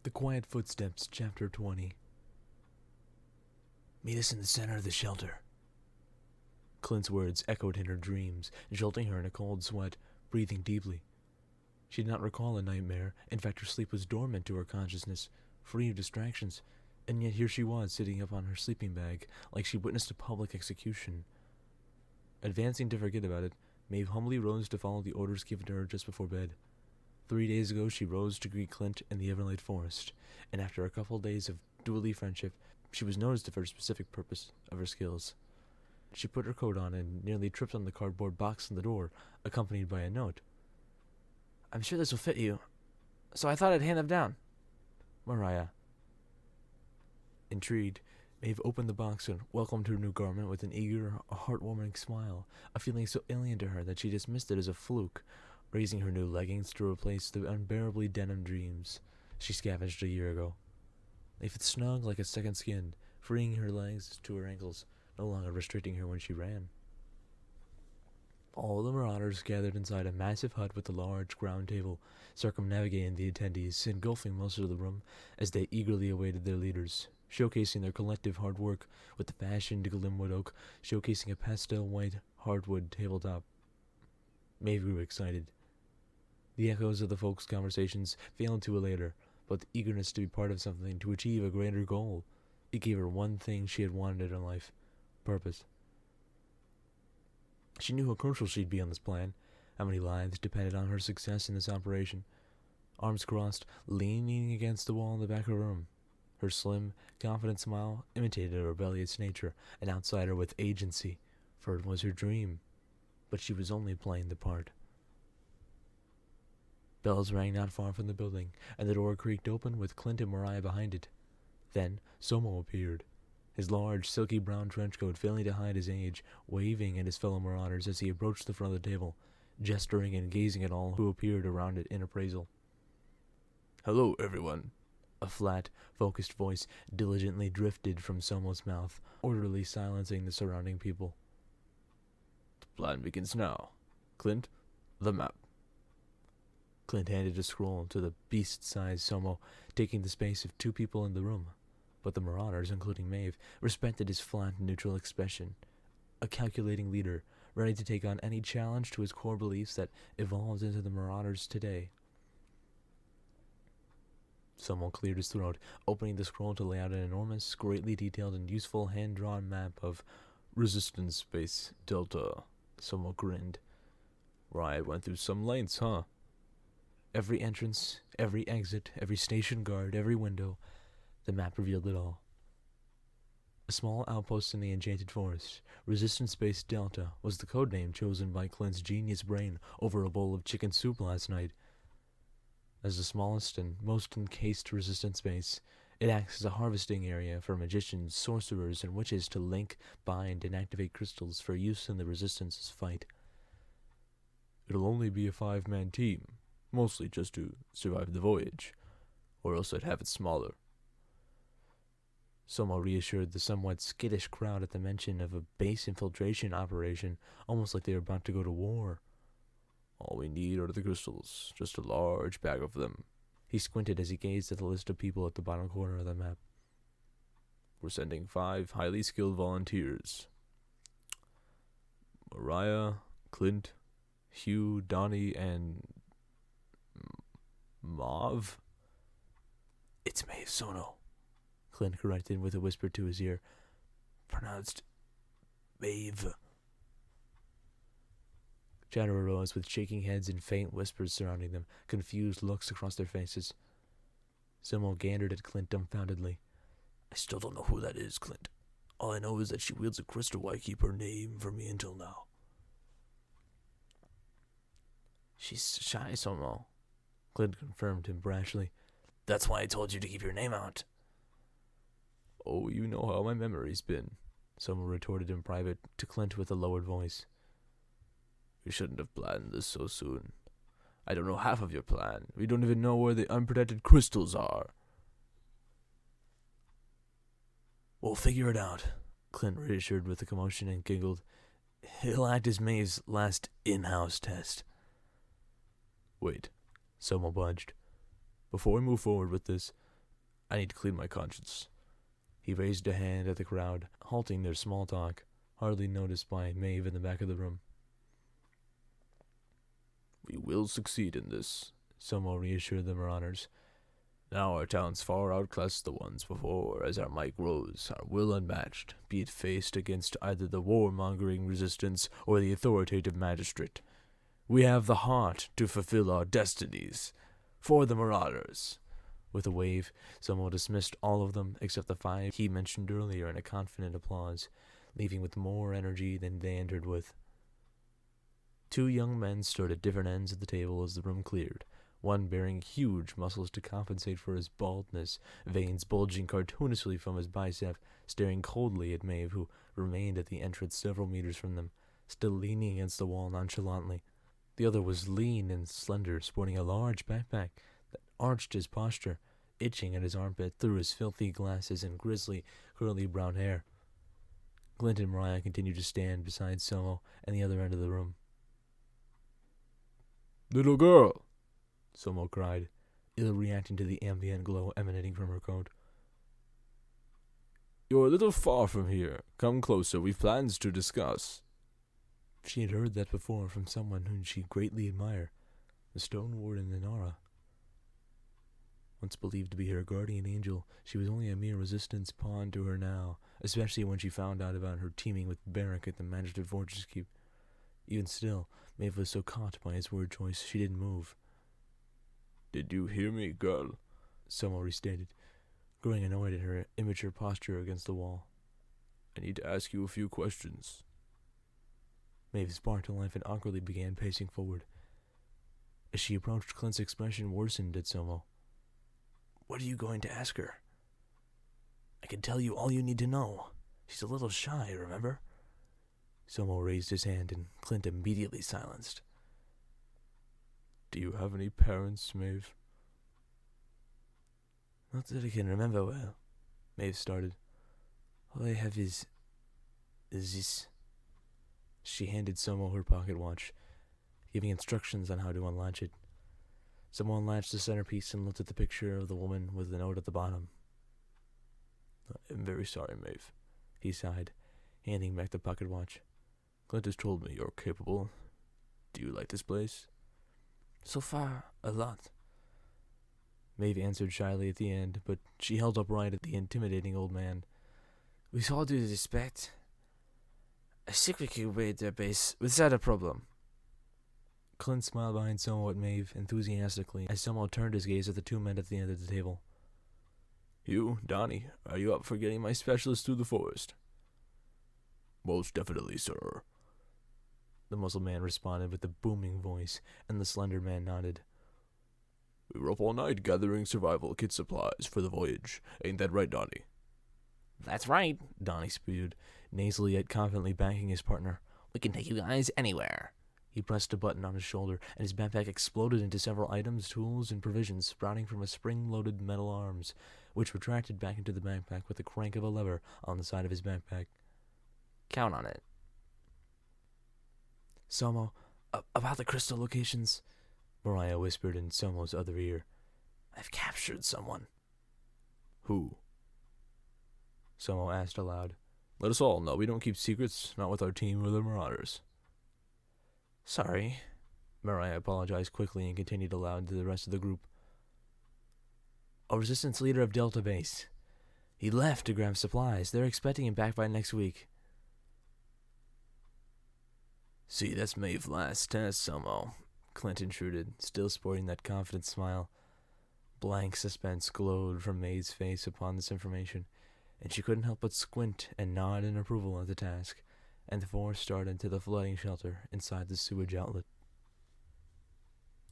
The Quiet Footsteps, Chapter 20. Meet us in the center of the shelter. Clint's words echoed in her dreams, jolting her in a cold sweat, breathing deeply. She did not recall a nightmare. In fact, her sleep was dormant to her consciousness, free of distractions, and yet here she was, sitting up on her sleeping bag, like she witnessed a public execution. Advancing to forget about it, Maeve humbly rose to follow the orders given to her just before bed. 3 days ago, she rose to greet Clint in the Everlight Forest, and after a couple days of dually friendship, she was noticed for a specific purpose of her skills. She put her coat on and nearly tripped on the cardboard box on the door, accompanied by a note. "I'm sure this will fit you, so I thought I'd hand them down. Mariah." Intrigued, Maeve opened the box and welcomed her new garment with an eager, heartwarming smile, a feeling so alien to her that she dismissed it as a fluke, raising her new leggings to replace the unbearably denim dreams she scavenged a year ago. They fit snug like a second skin, freeing her legs to her ankles, no longer restricting her when she ran. All the Marauders gathered inside a massive hut with a large ground table, circumnavigating the attendees, engulfing most of the room as they eagerly awaited their leaders, showcasing their collective hard work with the fashioned glimwood oak, showcasing a pastel white hardwood tabletop. Maeve grew excited. The echoes of the folks' conversations failed to allay her, but the eagerness to be part of something, to achieve a greater goal, it gave her one thing she had wanted in her life: purpose. She knew how crucial she'd be on this plan, how many lives depended on her success in this operation. Arms crossed, leaning against the wall in the back of her room, her slim, confident smile imitated a rebellious nature, an outsider with agency, for it was her dream, but she was only playing the part. Bells rang not far from the building, and the door creaked open with Clint and Mariah behind it. Then Somo appeared, his large, silky brown trench coat failing to hide his age, waving at his fellow Marauders as he approached the front of the table, gesturing and gazing at all who appeared around it in appraisal. "Hello, everyone." A flat, focused voice diligently drifted from Somo's mouth, orderly silencing the surrounding people. "The plan begins now. Clint, the map." Clint handed a scroll to the beast-sized Somo, taking the space of 2 people in the room. But the Marauders, including Maeve, respected his flat, neutral expression. A calculating leader, ready to take on any challenge to his core beliefs that evolved into the Marauders today. Somo cleared his throat, opening the scroll to lay out an enormous, greatly detailed and useful hand-drawn map of Resistance Space Delta. Somo grinned. "Right, went through some lengths, huh?" Every entrance, every exit, every station guard, every window, the map revealed it all. A small outpost in the enchanted forest, Resistance Space Delta, was the codename chosen by Clint's genius brain over a bowl of chicken soup last night. As the smallest and most encased resistance base, it acts as a harvesting area for magicians, sorcerers, and witches to link, bind, and activate crystals for use in the Resistance's fight. "It'll only be a 5-man team, mostly just to survive the voyage, or else I'd have it smaller." Somo reassured the somewhat skittish crowd at the mention of a base infiltration operation, almost like they were about to go to war. "All we need are the crystals, just a large bag of them." He squinted as he gazed at the list of people at the bottom corner of the map. "We're sending 5 highly skilled volunteers. Mariah, Clint, Hugh, Donnie, and Maeve?" "It's Maeve Sono," Clint corrected with a whisper to his ear. "Pronounced Maeve." Chatter arose with shaking heads and faint whispers surrounding them, confused looks across their faces. Somo gandered at Clint dumbfoundedly. "I still don't know who that is, Clint. All I know is that she wields a crystal. I keep her name from me until now." "She's shy, Somo," Clint confirmed him brashly. "That's why I told you to keep your name out." "Oh, you know how my memory's been," Somo retorted in private to Clint with a lowered voice. "We shouldn't have planned this so soon. I don't know half of your plan. We don't even know where the unprotected crystals are." "We'll figure it out," Clint reassured with a commotion and giggled. "He'll act as Maeve's last in-house test." "Wait," Somo budged. "Before we move forward with this, I need to clean my conscience. He raised a hand at the crowd, halting their small talk, hardly noticed by Maeve in the back of the room. We will succeed in this, Somo reassured the Marauders. Now our talents far outclass the ones before, as our might grows, our will unmatched, be it faced against either the warmongering resistance or the authoritative magistrate. We have the heart to fulfill our destinies. For the Marauders. With a wave, Somo dismissed all of them except the 5 he mentioned earlier in a confident applause, leaving with more energy than they entered with. 2 young men stood at different ends of the table as the room cleared, one bearing huge muscles to compensate for his baldness, veins bulging cartoonishly from his bicep, staring coldly at Maeve, who remained at the entrance several meters from them, still leaning against the wall nonchalantly. The other was lean and slender, sporting a large backpack that arched his posture, itching at his armpit through his filthy glasses and grisly, curly brown hair. Glint and Mariah continued to stand beside Somo at the other end of the room. "Little girl!" Somo cried, ill reacting to the ambient glow emanating from her coat. "You're a little far from here. Come closer, we've plans to discuss." She had heard that before from someone whom she greatly admired, the Stone Warden Inara. Once believed to be her guardian angel, she was only a mere resistance pawn to her now, especially when she found out about her teaming with Barrack at the Magistrate Fortress Keep. Even still, Maeve was so caught by his word choice she didn't move. "Did you hear me, girl?" Somo restated, growing annoyed at her immature posture against the wall. "I need to ask you a few questions." Maeve sparked to life and awkwardly began pacing forward. As she approached, Clint's expression worsened at Somo. "What are you going to ask her?" "I can tell you all you need to know. She's a little shy, remember?" Somo raised his hand, and Clint immediately silenced. "Do you have any parents, Maeve?" "Not that I can remember well," Maeve started. "All I have is this." She handed Somo her pocket watch, giving instructions on how to unlatch it. Somo unlatched the centerpiece and looked at the picture of the woman with the note at the bottom. "I'm very sorry, Maeve," he sighed, handing back the pocket watch. "Clint has told me you're capable. Do you like this place?" "So far, a lot," Maeve answered shyly at the end, but she held upright at the intimidating old man. "With all due respect, I think we can raid their base without a problem." Clint smiled behind Somo at Maeve enthusiastically as Somo turned his gaze at the 2 men at the end of the table. "You, Donnie, are you up for getting my specialist through the forest?" "Most definitely, sir," the muzzled man responded with a booming voice, and the slender man nodded. "We were up all night gathering survival kit supplies for the voyage. Ain't that right, Donnie?" "That's right," Donnie spewed, nasally yet confidently backing his partner. "We can take you guys anywhere." He pressed a button on his shoulder, and his backpack exploded into several items, tools, and provisions sprouting from a spring-loaded metal arms, which retracted back into the backpack with the crank of a lever on the side of his backpack. "Count on it." "Somo, about the crystal locations," Mariah whispered in Somo's other ear. "I've captured someone." "Who?" Somo asked aloud. "Let us all know. We don't keep secrets, not with our team or the Marauders." "Sorry," Mariah apologized quickly and continued aloud to the rest of the group. "A resistance leader of Delta Base. He left to grab supplies. They're expecting him back by next week." "See, that's Maeve's last test, Somo," Clint intruded, still sporting that confident smile. Blank suspense glowed from Maeve's face upon this information, and she couldn't help but squint and nod in approval at the task, and the 4 started to the flooding shelter inside the sewage outlet.